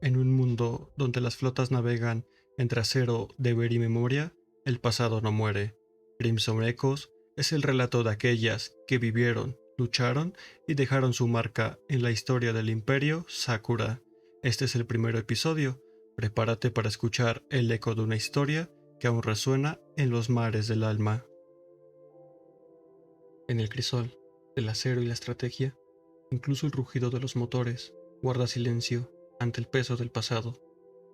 En un mundo donde las flotas navegan entre acero, deber y memoria, el pasado no muere. Crimson Echoes es el relato de aquellas que vivieron, lucharon y dejaron su marca en la historia del Imperio Sakura. Este es el primer episodio. Prepárate para escuchar el eco de una historia que aún resuena en los mares del alma. En el crisol, el acero y la estrategia, incluso el rugido de los motores, guarda silencio ante el peso del pasado,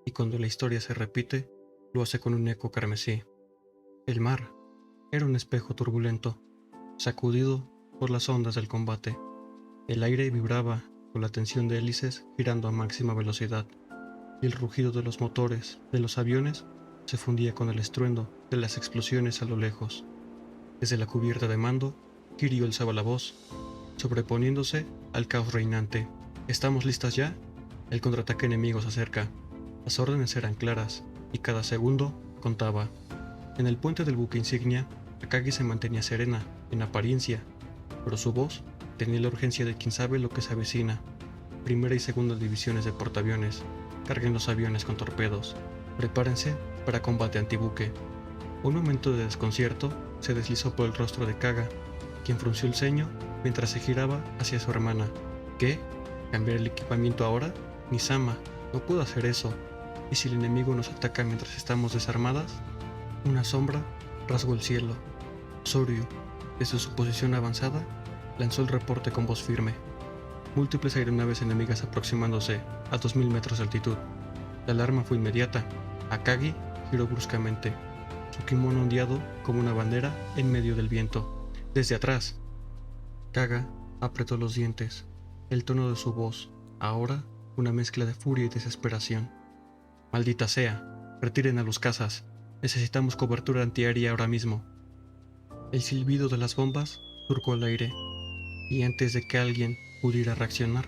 y cuando la historia se repite, lo hace con un eco carmesí. El mar era un espejo turbulento, sacudido por las ondas del combate. El aire vibraba con la tensión de hélices girando a máxima velocidad, y el rugido de los motores de los aviones se fundía con el estruendo de las explosiones a lo lejos. Desde la cubierta de mando, Kiryu alzaba la voz, sobreponiéndose al caos reinante. ¿Estamos listas ya? El contraataque enemigo se acerca. Las órdenes eran claras, y cada segundo contaba. En el puente del buque insignia, Akagi se mantenía serena, en apariencia, pero su voz tenía la urgencia de quien sabe lo que se avecina. Primera y segunda divisiones de portaaviones, carguen los aviones con torpedos. Prepárense para combate antibuque. Un momento de desconcierto se deslizó por el rostro de Kaga, quien frunció el ceño mientras se giraba hacia su hermana. ¿Qué? ¿Cambiar el equipamiento ahora? Nisama, no puedo hacer eso. ¿Y si el enemigo nos ataca mientras estamos desarmadas? Una sombra rasgó el cielo. Soryu, desde su posición avanzada, lanzó el reporte con voz firme. Múltiples aeronaves enemigas aproximándose a 2000 metros de altitud. La alarma fue inmediata. Akagi giró bruscamente, su kimono ondeado como una bandera en medio del viento. Desde atrás, Kaga apretó los dientes. El tono de su voz, ahora, una mezcla de furia y desesperación. Maldita sea, retiren a los cazas. Necesitamos cobertura antiaérea ahora mismo. El silbido de las bombas surcó el aire, y antes de que alguien pudiera reaccionar,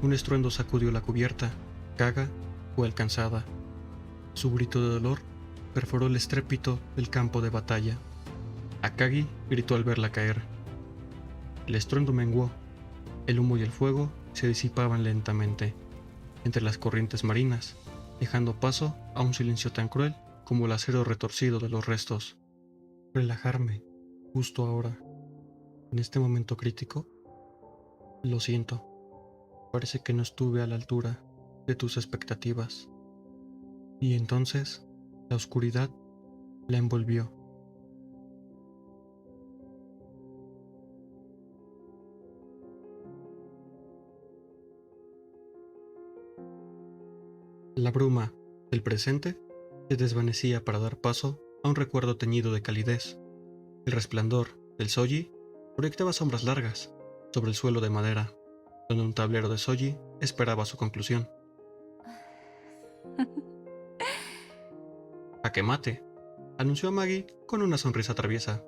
un estruendo sacudió la cubierta. Kaga fue alcanzada. Su grito de dolor perforó el estrépito del campo de batalla. Akagi gritó al verla caer. El estruendo menguó. El humo y el fuego se disipaban lentamente entre las corrientes marinas, dejando paso a un silencio tan cruel como el acero retorcido de los restos. Relajarme, justo ahora, en este momento crítico. Lo siento, parece que no estuve a la altura de tus expectativas. Y entonces, la oscuridad la envolvió. La bruma del presente se desvanecía para dar paso a un recuerdo teñido de calidez. El resplandor del Soji proyectaba sombras largas sobre el suelo de madera, donde un tablero de Soji esperaba su conclusión. «¡Jaque mate!», anunció Maggie con una sonrisa traviesa.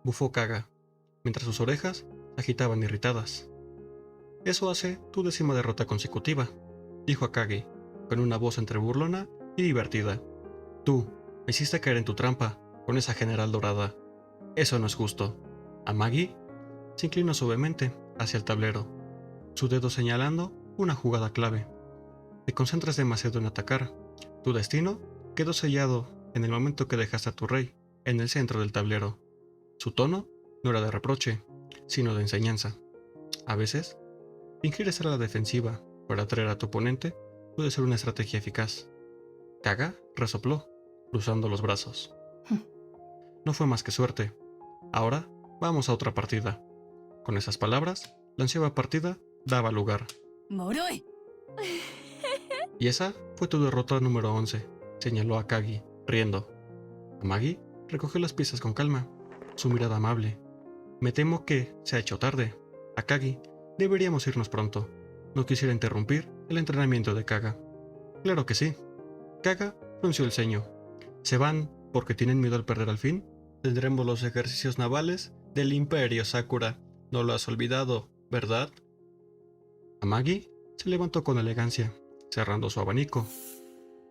Bufó Kaga, mientras sus orejas se agitaban irritadas. «Eso hace tu 10ª derrota consecutiva», dijo Akagi, con una voz entre burlona y divertida. «Tú, me hiciste caer en tu trampa, con esa general dorada. Eso no es justo». Amagi se inclinó suavemente hacia el tablero, su dedo señalando una jugada clave. «Te concentras demasiado en atacar. Tu destino quedó sellado en el momento que dejaste a tu rey en el centro del tablero». Su tono no era de reproche, sino de enseñanza. A veces, fingir estar a la defensiva para atraer a tu oponente puede ser una estrategia eficaz. Kaga resopló, cruzando los brazos. No fue más que suerte. Ahora vamos a otra partida. Con esas palabras, la ansiada partida daba lugar. ¡Moroi! Y esa fue tu derrota número 11, señaló Akagi, riendo. Amagi recogió las piezas con calma, su mirada amable. Me temo que se ha hecho tarde. Akagi, deberíamos irnos pronto. No quisiera interrumpir el entrenamiento de Kaga. Claro que sí. Kaga frunció el ceño. ¿Se van porque tienen miedo al perder al fin? Tendremos los ejercicios navales del Imperio Sakura. No lo has olvidado, ¿verdad? Amagi se levantó con elegancia, cerrando su abanico.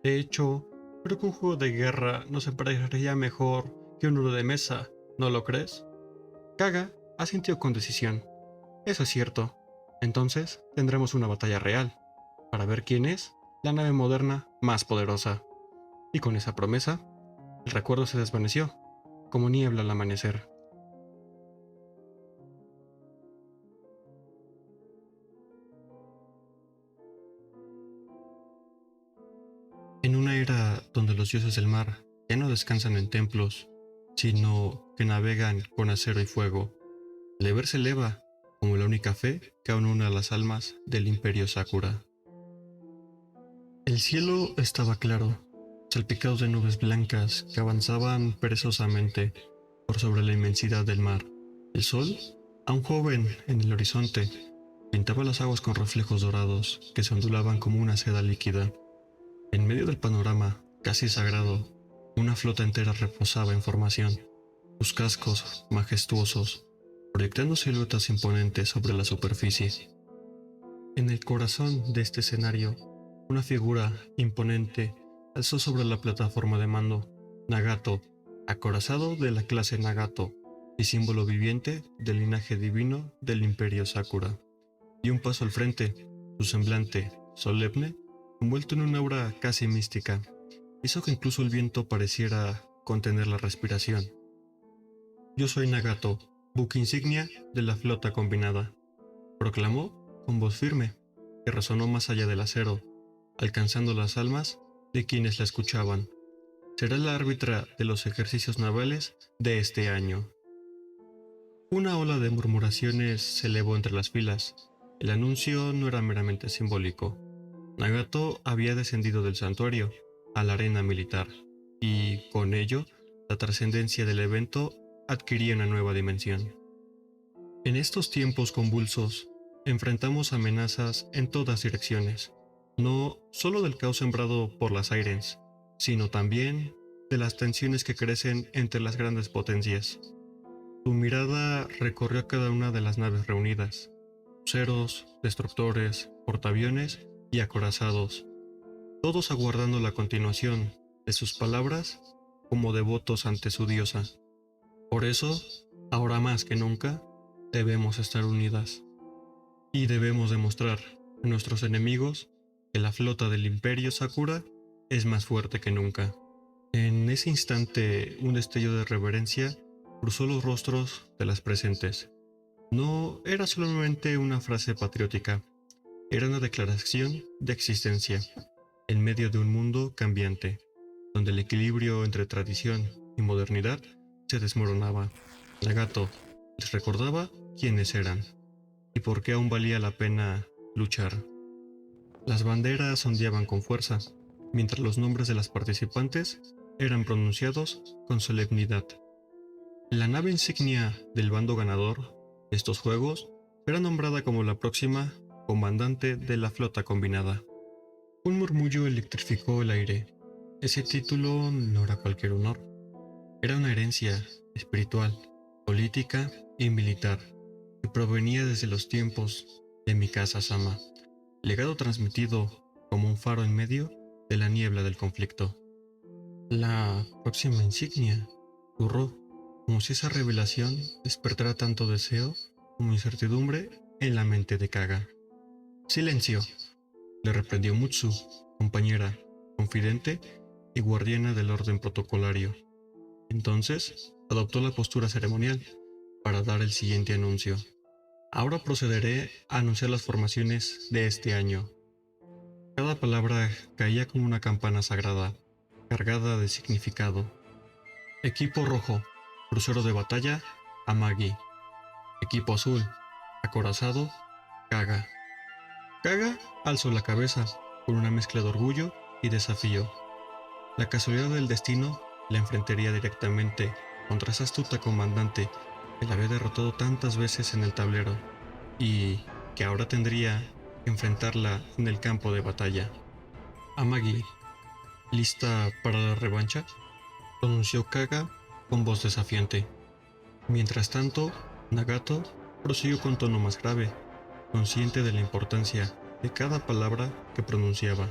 De hecho, creo que un juego de guerra nos parecería mejor que uno de mesa, ¿no lo crees? Kaga asintió con decisión. Eso es cierto. Entonces tendremos una batalla real. para ver quién es la nave moderna más poderosa. Y con esa promesa, el recuerdo se desvaneció, como niebla al amanecer. En una era donde los dioses del mar ya no descansan en templos, sino que navegan con acero y fuego, el deber se eleva como la única fe que aún une a las almas del Imperio Sakura. El cielo estaba claro, salpicado de nubes blancas que avanzaban perezosamente por sobre la inmensidad del mar. El sol, aún joven en el horizonte, pintaba las aguas con reflejos dorados que se ondulaban como una seda líquida. En medio del panorama, casi sagrado, una flota entera reposaba en formación, sus cascos majestuosos, proyectando siluetas imponentes sobre la superficie. En el corazón de este escenario, una figura imponente alzó sobre la plataforma de mando Nagato, acorazado de la clase Nagato y símbolo viviente del linaje divino del Imperio Sakura. Dio un paso al frente, su semblante, solemne, envuelto en una aura casi mística, hizo que incluso el viento pareciera contener la respiración. Yo soy Nagato, buque insignia de la flota combinada, proclamó con voz firme, que resonó más allá del acero, alcanzando las almas de quienes la escuchaban. Será la árbitra de los ejercicios navales de este año. Una ola de murmuraciones se elevó entre las filas. El anuncio no era meramente simbólico. Nagato había descendido del santuario a la arena militar, y, con ello, la trascendencia del evento adquiría una nueva dimensión. En estos tiempos convulsos, enfrentamos amenazas en todas direcciones, no solo del caos sembrado por las Sirens, sino también de las tensiones que crecen entre las grandes potencias. Su mirada recorrió cada una de las naves reunidas, cruceros, destructores, portaaviones y acorazados, todos aguardando la continuación de sus palabras como devotos ante su diosa. Por eso, ahora más que nunca, debemos estar unidas. Y debemos demostrar a nuestros enemigos que la flota del Imperio Sakura es más fuerte que nunca. En ese instante, un destello de reverencia cruzó los rostros de las presentes. No era solamente una frase patriótica, era una declaración de existencia, en medio de un mundo cambiante, donde el equilibrio entre tradición y modernidad se desmoronaba. Nagato les recordaba quiénes eran y por qué aún valía la pena luchar. Las banderas ondeaban con fuerza, mientras los nombres de las participantes eran pronunciados con solemnidad. La nave insignia del bando ganador de estos juegos era nombrada como la próxima comandante de la flota combinada. Un murmullo electrificó el aire. Ese título no era cualquier honor. Era una herencia espiritual, política y militar que provenía desde los tiempos de Mikasa Sama, legado transmitido como un faro en medio de la niebla del conflicto. La próxima insignia, susurró, como si esa revelación despertara tanto deseo como incertidumbre en la mente de Kaga. Silencio, le reprendió Mutsu, compañera, confidente y guardiana del orden protocolario. Entonces, adoptó la postura ceremonial para dar el siguiente anuncio. Ahora procederé a anunciar las formaciones de este año. Cada palabra caía como una campana sagrada, cargada de significado. Equipo rojo, crucero de batalla, Amagi. Equipo azul, acorazado, Kaga. Kaga alzó la cabeza con una mezcla de orgullo y desafío. La casualidad del destino la enfrentaría directamente contra esa astuta comandante que la había derrotado tantas veces en el tablero y que ahora tendría que enfrentarla en el campo de batalla. Amagi, ¿lista para la revancha?, pronunció Kaga con voz desafiante. Mientras tanto, Nagato prosiguió con tono más grave, consciente de la importancia de cada palabra que pronunciaba.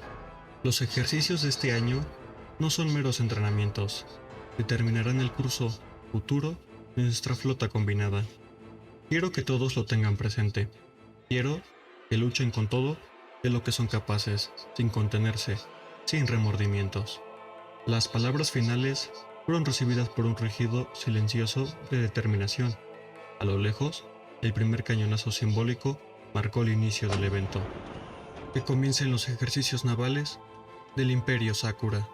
Los ejercicios de este año no son meros entrenamientos, determinarán el curso futuro de nuestra flota combinada. Quiero que todos lo tengan presente. Quiero que luchen con todo de lo que son capaces, sin contenerse, sin remordimientos. Las palabras finales fueron recibidas por un rugido silencioso de determinación. A lo lejos, el primer cañonazo simbólico marcó el inicio del evento. Que comiencen los ejercicios navales del Imperio Sakura.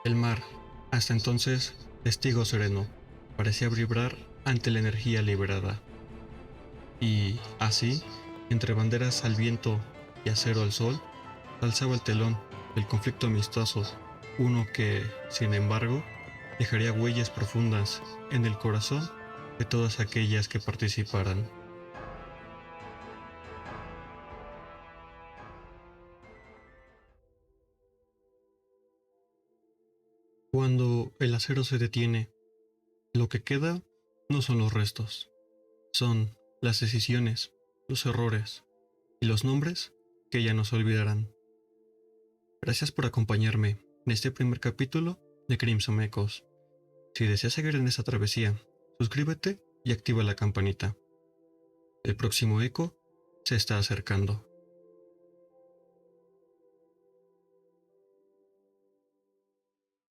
El mar, hasta entonces testigo sereno, parecía vibrar ante la energía liberada. Y, así, entre banderas al viento y acero al sol, alzaba el telón del conflicto amistoso, uno que, sin embargo, dejaría huellas profundas en el corazón de todas aquellas que participaran. Cuando el acero se detiene, lo que queda no son los restos, son las decisiones, los errores y los nombres que ya no se olvidarán. Gracias por acompañarme en este primer capítulo de Crimson Echoes. Si deseas seguir en esta travesía, suscríbete y activa la campanita. El próximo eco se está acercando.